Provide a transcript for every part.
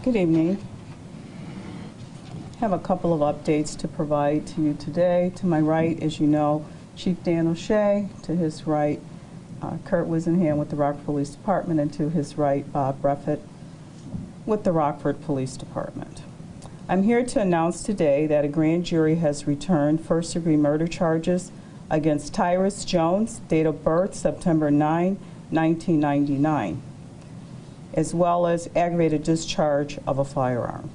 Good evening. I have a couple of updates to provide to you today. To my right, as you know, Chief Dan O'Shea. To his right, Kurt Wisenham with the Rockford Police Department, and to his right, Bob Breffett with the Rockford Police Department. I'm here to announce today that a grand jury has returned first-degree murder charges against Tyrus Jones, date of birth September 9, 1999, as well as aggravated discharge of a firearm.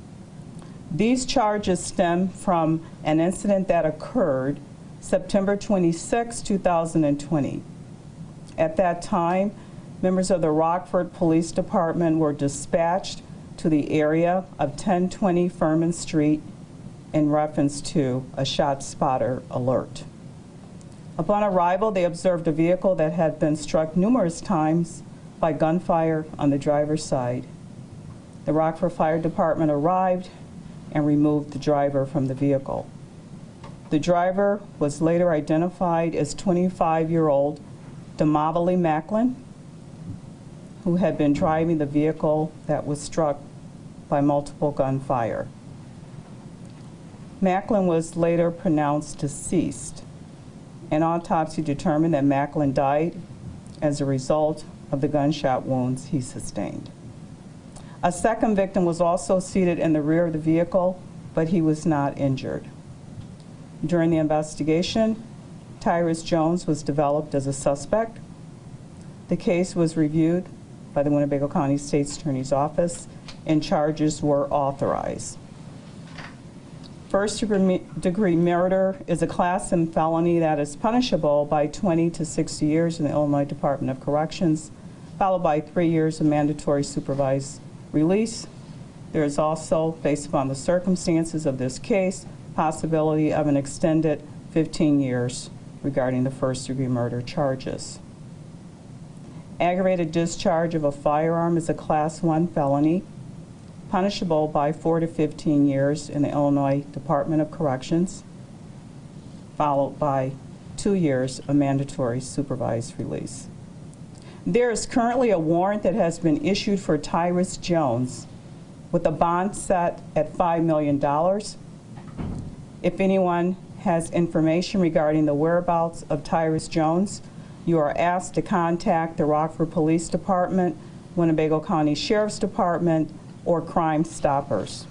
These charges stem from an incident that occurred September 26, 2020. At that time, members of the Rockford Police Department were dispatched to the area of 1020 Furman Street in reference to a shot spotter alert. Upon arrival, they observed a vehicle that had been struck numerous times by gunfire on the driver's side. The Rockford Fire Department arrived and removed the driver from the vehicle. The driver was later identified as 25-year-old Damavali Macklin, who had been driving the vehicle that was struck by multiple gunfire. Macklin was later pronounced deceased. An autopsy determined that Macklin died as a result of the gunshot wounds he sustained. A second victim was also seated in the rear of the vehicle, but he was not injured. During the investigation, Tyrus Jones was developed as a suspect. The case was reviewed by the Winnebago County State's Attorney's Office, and charges were authorized. First-degree murder is a class M felony that is punishable by 20 to 60 years in the Illinois Department of Corrections, followed by 3 years of mandatory supervised release. There is also, based upon the circumstances of this case, possibility of an extended 15 years regarding the first-degree murder charges. Aggravated discharge of a firearm is a Class 1 felony, punishable by 4 to 15 years in the Illinois Department of Corrections, followed by 2 years of mandatory supervised release. There is currently a warrant that has been issued for Tyrus Jones with a bond set at $5 million. If anyone has information regarding the whereabouts of Tyrus Jones, you are asked to contact the Rockford Police Department, Winnebago County Sheriff's Department, or Crime Stoppers.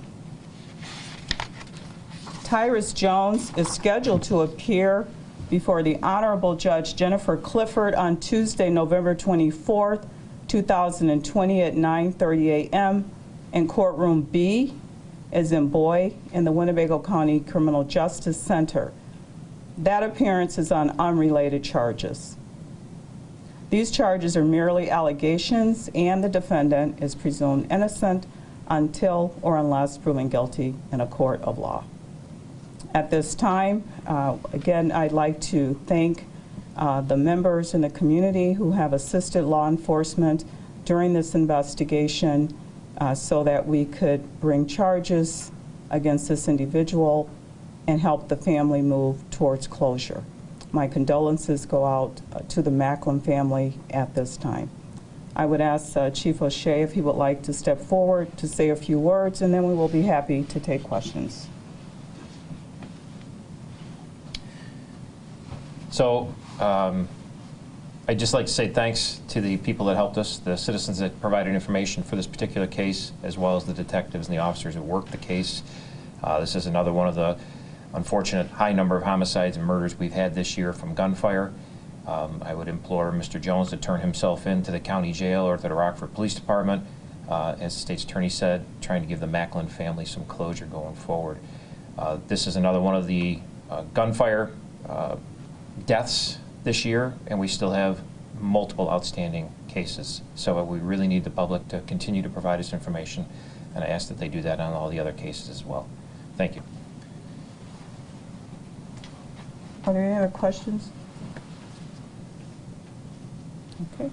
Tyrus Jones is scheduled to appear before the Honorable Judge Jennifer Clifford on Tuesday, November 24th, 2020 at 9:30 a.m. in courtroom B, as in boy, in the Winnebago County Criminal Justice Center. That appearance is on unrelated charges. These charges are merely allegations, and the defendant is presumed innocent until or unless proven guilty in a court of law. At this time, again, I'd like to thank the members in the community who have assisted law enforcement during this investigation so that we could bring charges against this individual and help the family move towards closure. My condolences go out to the Macklin family at this time. I would ask Chief O'Shea if he would like to step forward to say a few words, and then we will be happy to take questions. So I'd just like to say thanks to the people that helped us, the citizens that provided information for this particular case, as well as the detectives and the officers who worked the case. This is another one of the unfortunate high number of homicides and murders we've had this year from gunfire. I would implore Mr. Jones to turn himself in to the county jail or to the Rockford Police Department, as the state's attorney said, trying to give the Macklin family some closure going forward. This is another one of the gunfire deaths this year, and we still have multiple outstanding cases. So we really need the public to continue to provide us information, and I ask that they do that on all the other cases as well. Thank you. Are there any other questions? Okay.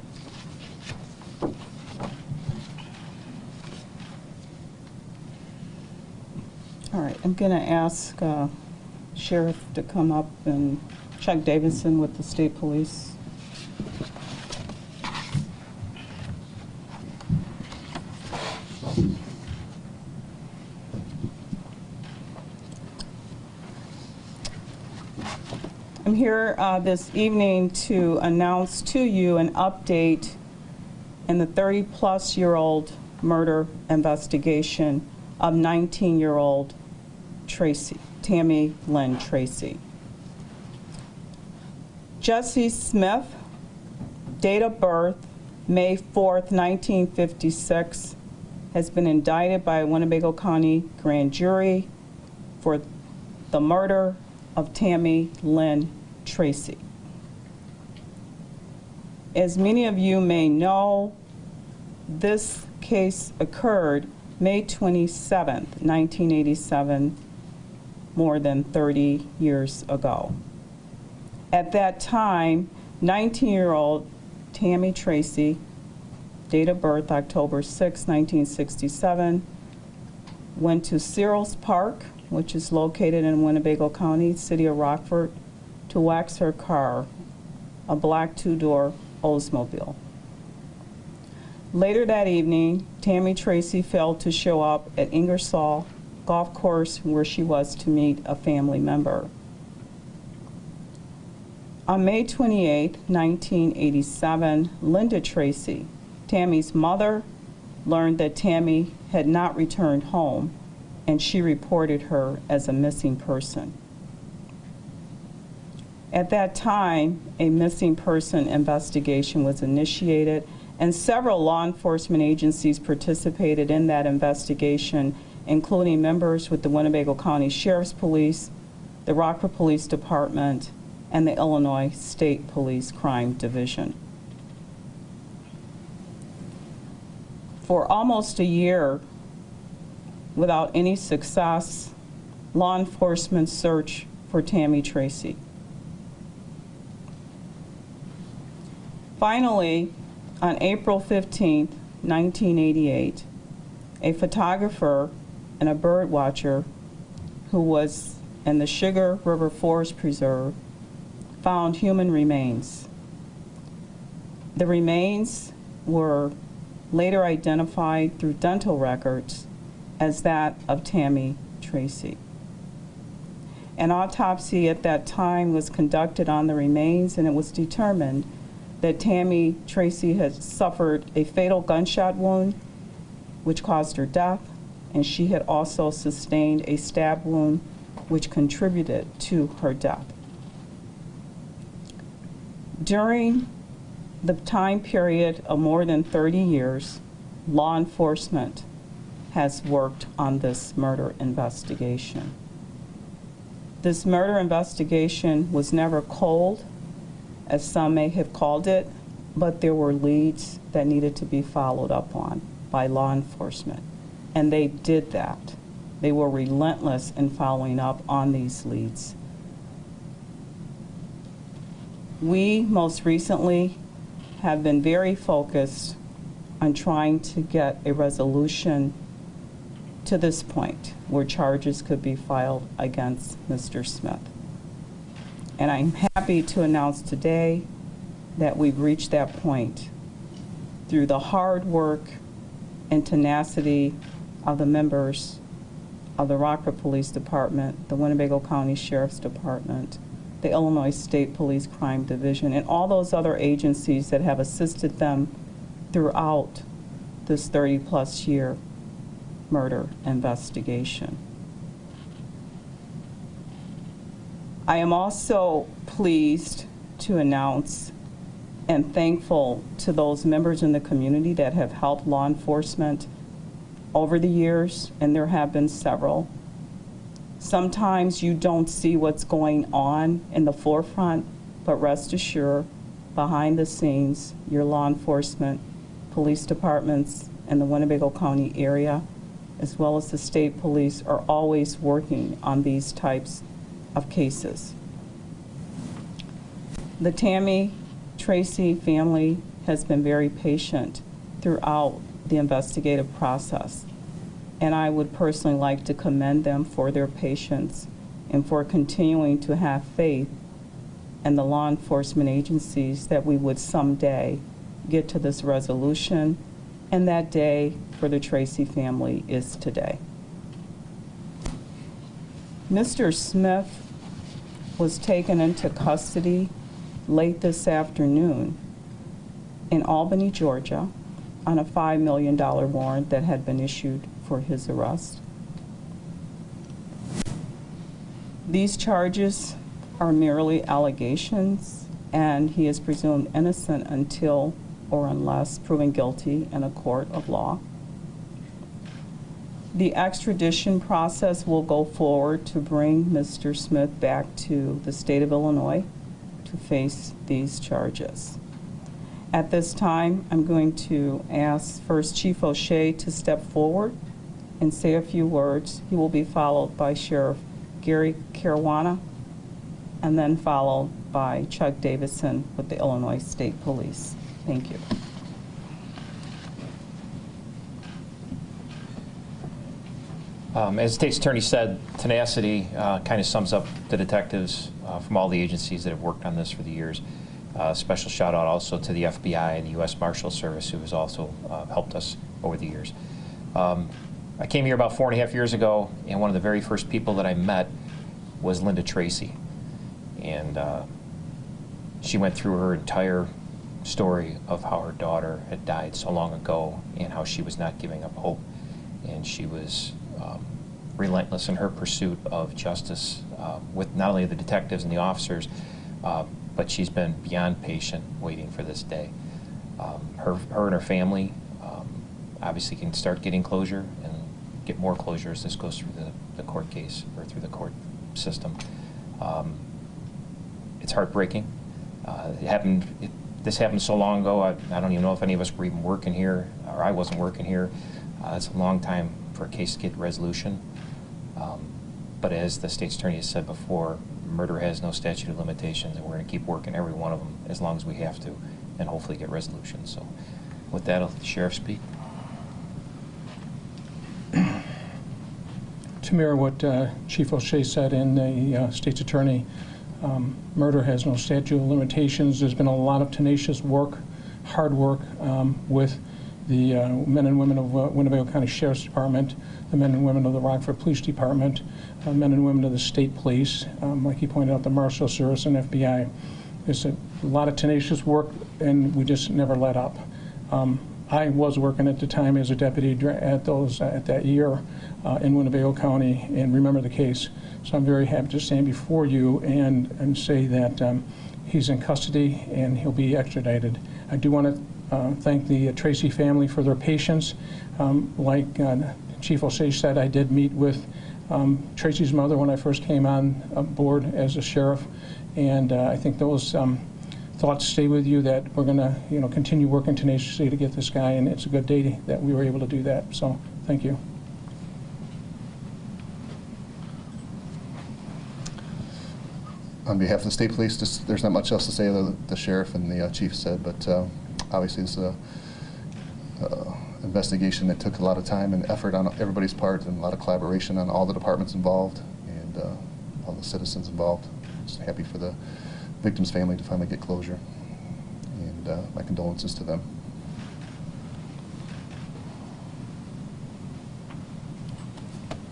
All right, I'm going to ask Sheriff to come up, and Chuck Davidson with the State Police. I'm here this evening to announce to you an update in the 30-plus-year-old murder investigation of 19-year-old Tracy, Tammy Lynn Tracy. Jesse Smith, date of birth, May 4th, 1956, has been indicted by a Winnebago County grand jury for the murder of Tammy Lynn Tracy. As many of you may know, this case occurred May 27th, 1987, more than 30 years ago. At that time, 19-year-old Tammy Tracy, date of birth October 6, 1967, went to Cyril's Park, which is located in Winnebago County, city of Rockford, to wax her car, a black two-door Oldsmobile. Later that evening, Tammy Tracy failed to show up at Ingersoll Golf Course where she was to meet a family member. On May 28, 1987, Linda Tracy, Tammy's mother, learned that Tammy had not returned home, and she reported her as a missing person. At that time, a missing person investigation was initiated, and several law enforcement agencies participated in that investigation, including members with the Winnebago County Sheriff's Police, the Rockford Police Department, and the Illinois State Police Crime Division. For almost a year, without any success, law enforcement searched for Tammy Tracy. Finally, on April 15, 1988, a photographer and a bird watcher who was in the Sugar River Forest Preserve found human remains. The remains were later identified through dental records as that of Tammy Tracy. An autopsy at that time was conducted on the remains, and it was determined that Tammy Tracy had suffered a fatal gunshot wound which caused her death, and she had also sustained a stab wound which contributed to her death. During the time period of more than 30 years, law enforcement has worked on this murder investigation. This murder investigation was never cold, as some may have called it, but there were leads that needed to be followed up on by law enforcement, and they did that. They were relentless in following up on these leads. We most recently have been very focused on trying to get a resolution to this point where charges could be filed against Mr. Smith. And I'm happy to announce today that we've reached that point through the hard work and tenacity of the members of the Rockford Police Department, the Winnebago County Sheriff's Department, the Illinois State Police Crime Division, and all those other agencies that have assisted them throughout this 30-plus year murder investigation. I am also pleased to announce and thankful to those members in the community that have helped law enforcement over the years, and there have been several. Sometimes you don't see what's going on in the forefront, but rest assured, behind the scenes, your law enforcement, police departments, and the Winnebago County area, as well as the state police, are always working on these types of cases. The Tammy Tracy family has been very patient throughout the investigative process, and I would personally like to commend them for their patience and for continuing to have faith in the law enforcement agencies that we would someday get to this resolution, and that day for the Tracy family is today. Mr. Smith was taken into custody late this afternoon in Albany, Georgia, on a $5 million warrant that had been issued for his arrest. These charges are merely allegations, and he is presumed innocent until or unless proven guilty in a court of law. The extradition process will go forward to bring Mr. Smith back to the state of Illinois to face these charges. At this time, I'm going to ask first Chief O'Shea to step forward and say a few words. He will be followed by Sheriff Gary Caruana, and then followed by Chuck Davidson with the Illinois State Police. Thank you. As the state's attorney said, tenacity kind of sums up the detectives from all the agencies that have worked on this for the years. Special shout out also to the FBI and the U.S. Marshal Service, who has also helped us over the years. I came here about 4.5 years ago, and one of the very first people that I met was Linda Tracy. And she went through her entire story of how her daughter had died so long ago and how she was not giving up hope. And she was relentless in her pursuit of justice with not only the detectives and the officers, but she's been beyond patient waiting for this day. Her and her family obviously can start getting closure and get more closure as this goes through the court case or through the court system. It's heartbreaking. This happened so long ago, I don't even know if any of us were even working here, or I wasn't working here. It's a long time for a case to get resolution. But as the state's attorney has said before, murder has no statute of limitations, and we're going to keep working every one of them as long as we have to, and hopefully get resolution. So with that, I'll let the sheriff speak. To mirror what Chief O'Shea said and the state's attorney, murder has no statute of limitations. There's been a lot of tenacious work, hard work with the men and women of Winnebago County Sheriff's Department, the men and women of the Rockford Police Department, men and women of the State Police, like he pointed out, the Marshal Service and FBI. There's a lot of tenacious work, and we just never let up. I was working at the time as a deputy at that year in Winnebago County and remember the case. So I'm very happy to stand before you and say that he's in custody and he'll be extradited. I do want to thank the Tracy family for their patience. Like Chief O'Shea said, I did meet with Tracy's mother when I first came on board as a sheriff, and I think those thoughts stay with you that we're going to continue working tenaciously to get this guy, and it's a good day that we were able to do that. So thank you. On behalf of the state police, there's not much else to say than the sheriff and the chief said, but obviously it's an investigation that took a lot of time and effort on everybody's part and a lot of collaboration on all the departments involved and all the citizens involved. Just happy for the victim's family to finally get closure, and my condolences to them.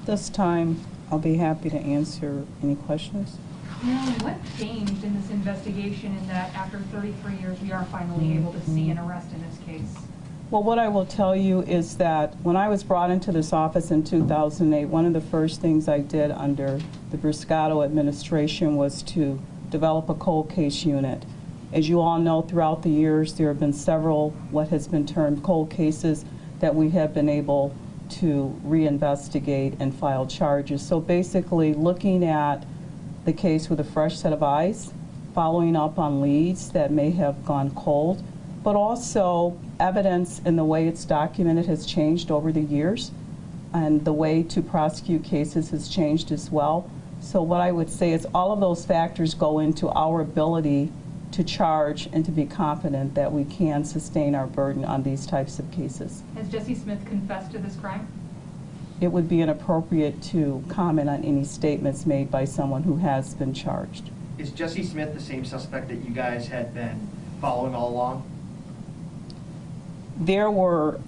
This time, I'll be happy to answer any questions. What changed in this investigation in that after 33 years we are finally able to see an arrest in this case? Well, what I will tell you is that when I was brought into this office in 2008, one of the first things I did under the Briscato administration was to develop a cold case unit. As you all know, throughout the years, there have been several what has been termed cold cases that we have been able to reinvestigate and file charges. So basically looking at the case with a fresh set of eyes, following up on leads that may have gone cold, but also evidence in the way it's documented has changed over the years, and the way to prosecute cases has changed as well. So what I would say is all of those factors go into our ability to charge and to be confident that we can sustain our burden on these types of cases. Has Jesse Smith confessed to this crime? It would be inappropriate to comment on any statements made by someone who has been charged. Is Jesse Smith the same suspect that you guys had been following all along? There were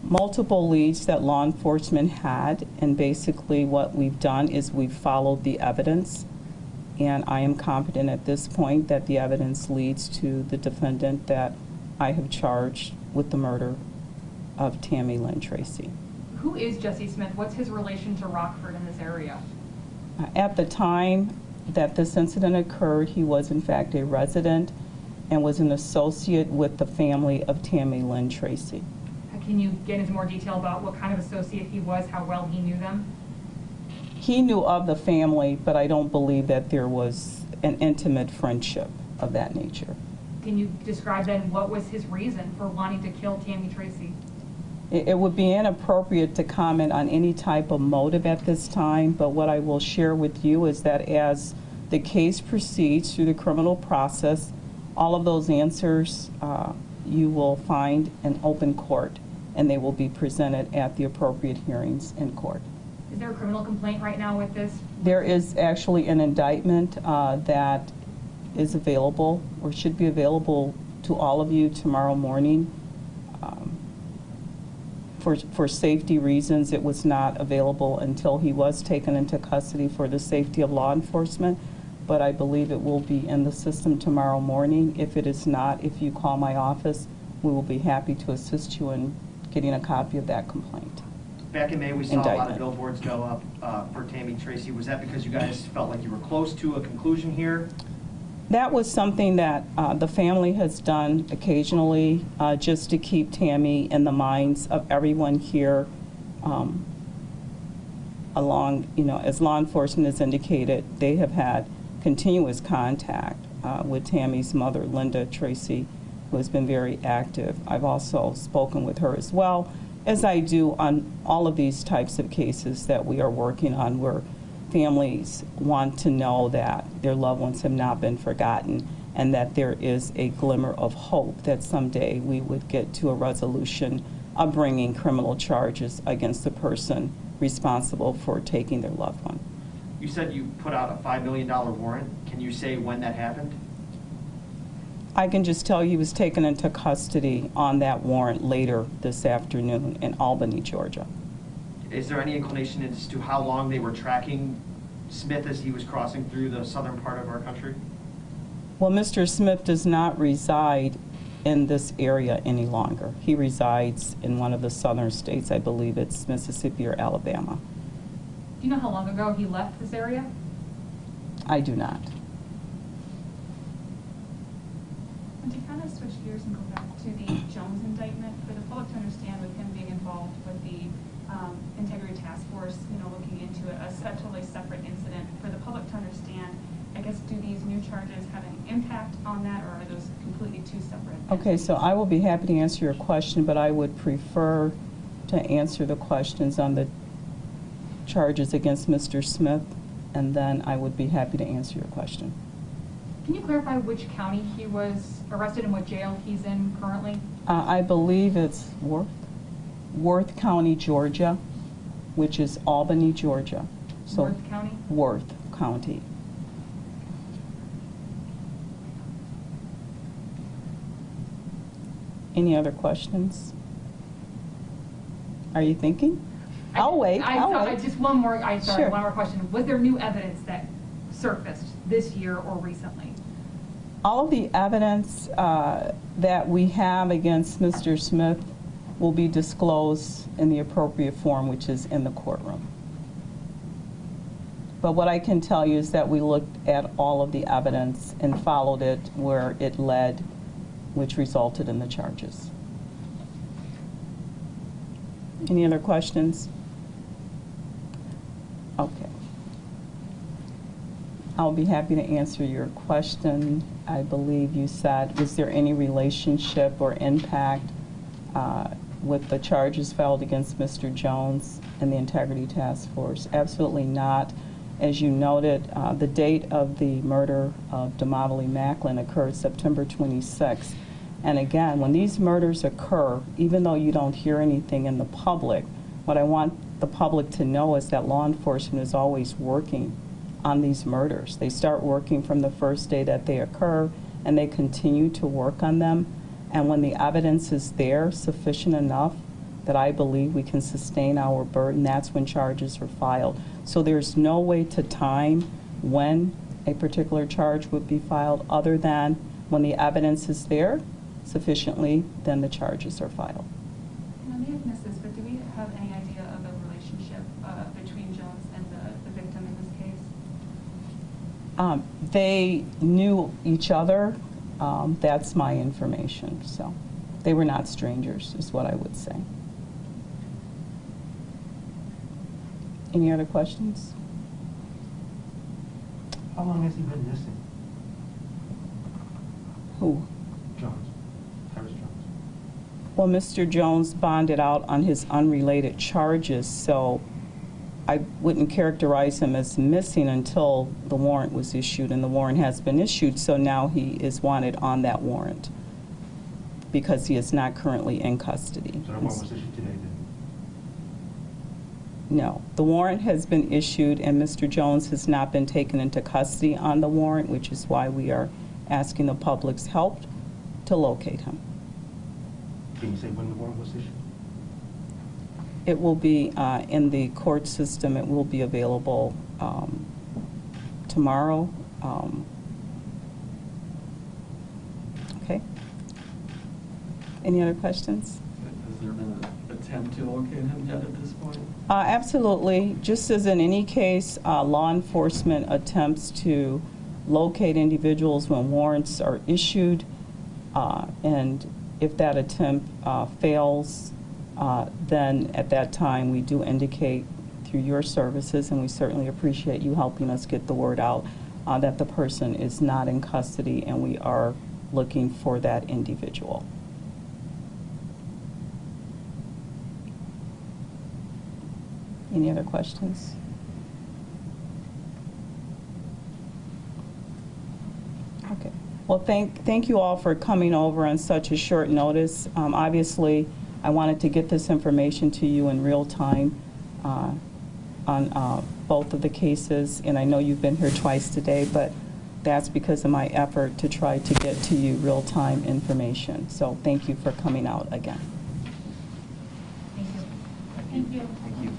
multiple leads that law enforcement had, and basically what we've done is we've followed the evidence And I am confident at this point that the evidence leads to the defendant that I have charged with the murder of Tammy Lynn Tracy. Who is Jesse Smith? What's his relation to Rockford in this area? At the time that this incident occurred, he was in fact a resident and was an associate with the family of Tammy Lynn Tracy. Can you get into more detail about what kind of associate he was, how well he knew them? He knew of the family, but I don't believe that there was an intimate friendship of that nature. Can you describe then what was his reason for wanting to kill Tammy Tracy? It would be inappropriate to comment on any type of motive at this time, but what I will share with you is that as the case proceeds through the criminal process, all of those answers you will find in open court, and they will be presented at the appropriate hearings in court. Is there a criminal complaint right now with this? There is actually an indictment that is available or should be available to all of you tomorrow morning. For safety reasons, it was not available until he was taken into custody for the safety of law enforcement, but I believe it will be in the system tomorrow morning. If it is not, if you call my office, we will be happy to assist you in getting a copy of that complaint. Back in May, we saw a lot Indictment. of billboards go up for Tammy Tracy. Was that because you guys felt like you were close to a conclusion here? That was something that the family has done occasionally just to keep Tammy in the minds of everyone here along, as law enforcement has indicated, they have had continuous contact with Tammy's mother, Linda Tracy, who has been very active. I've also spoken with her as well, as I do on all of these types of cases that we are working on where families want to know that their loved ones have not been forgotten and that there is a glimmer of hope that someday we would get to a resolution of bringing criminal charges against the person responsible for taking their loved one. You said you put out a $5 million warrant. Can you say when that happened? I can just tell you he was taken into custody on that warrant later this afternoon in Albany, Georgia. Is there any inclination as to how long they were tracking Smith as he was crossing through the southern part of our country? Well, Mr. Smith does not reside in this area any longer. He resides in one of the southern states. I believe it's Mississippi or Alabama. Do you know how long ago he left this area? I do not. And to kind of switch gears and go back to the Jones indictment, for the public to understand with him being involved with the Integrity Task Force, looking into a totally separate incident, for the public to understand, I guess, do these new charges have an impact on that, or are those completely two separate Okay, entities? so I will be happy to answer your question, but I would prefer to answer the questions on the charges against Mr. Smith, and then I would be happy to answer your question. Can you clarify which county he was arrested and what jail he's in currently? I believe it's Worth County, Georgia, which is Albany, Georgia. So Worth County? Worth County. Any other questions? Are you thinking? I'll wait. Just one more, Sure. one more question. Was there new evidence that surfaced this year or recently? All of the evidence that we have against Mr. Smith will be disclosed in the appropriate form, which is in the courtroom. But what I can tell you is that we looked at all of the evidence and followed it where it led, which resulted in the charges. Any other questions? Okay. I'll be happy to answer your question. I believe you said, was there any relationship or impact with the charges filed against Mr. Jones and the Integrity Task Force? Absolutely not. As you noted, the date of the murder of Damavali Macklin occurred September 26th. And again, when these murders occur, even though you don't hear anything in the public, what I want the public to know is that law enforcement is always working on these murders. They start working from the first day that they occur, and they continue to work on them. And when the evidence is there, sufficient enough that I believe we can sustain our burden, that's when charges are filed. So there's no way to time when a particular charge would be filed other than when the evidence is there sufficiently, then the charges are filed. And I may have missed this, but do we have any idea of the relationship between Jones and the victim in this case? They knew each other. That's my information. So they were not strangers, is what I would say. Any other questions? How long has he been missing? Who? Jones, Harris Jones. Well, Mr. Jones bonded out on his unrelated charges, so I wouldn't characterize him as missing until the warrant was issued, and the warrant has been issued, so now he is wanted on that warrant because he is not currently in custody. So that warrant was issued today then? No, the warrant has been issued and Mr. Jones has not been taken into custody on the warrant, which is why we are asking the public's help to locate him. Can you say when the warrant was issued? It will be in the court system. It will be available tomorrow. Okay. Any other questions? Has there been an attempt to locate him yet at this point? Absolutely. Just as in any case, law enforcement attempts to locate individuals when warrants are issued, and if that attempt fails, then at that time we do indicate through your services, and we certainly appreciate you helping us get the word out, that the person is not in custody and we are looking for that individual. Any other questions? Okay. Well, thank you all for coming over on such a short notice. Obviously, I wanted to get this information to you in real time on both of the cases, and I know you've been here twice today, but that's because of my effort to try to get to you real-time information. So thank you for coming out again. Thank you. Thank you. Thank you.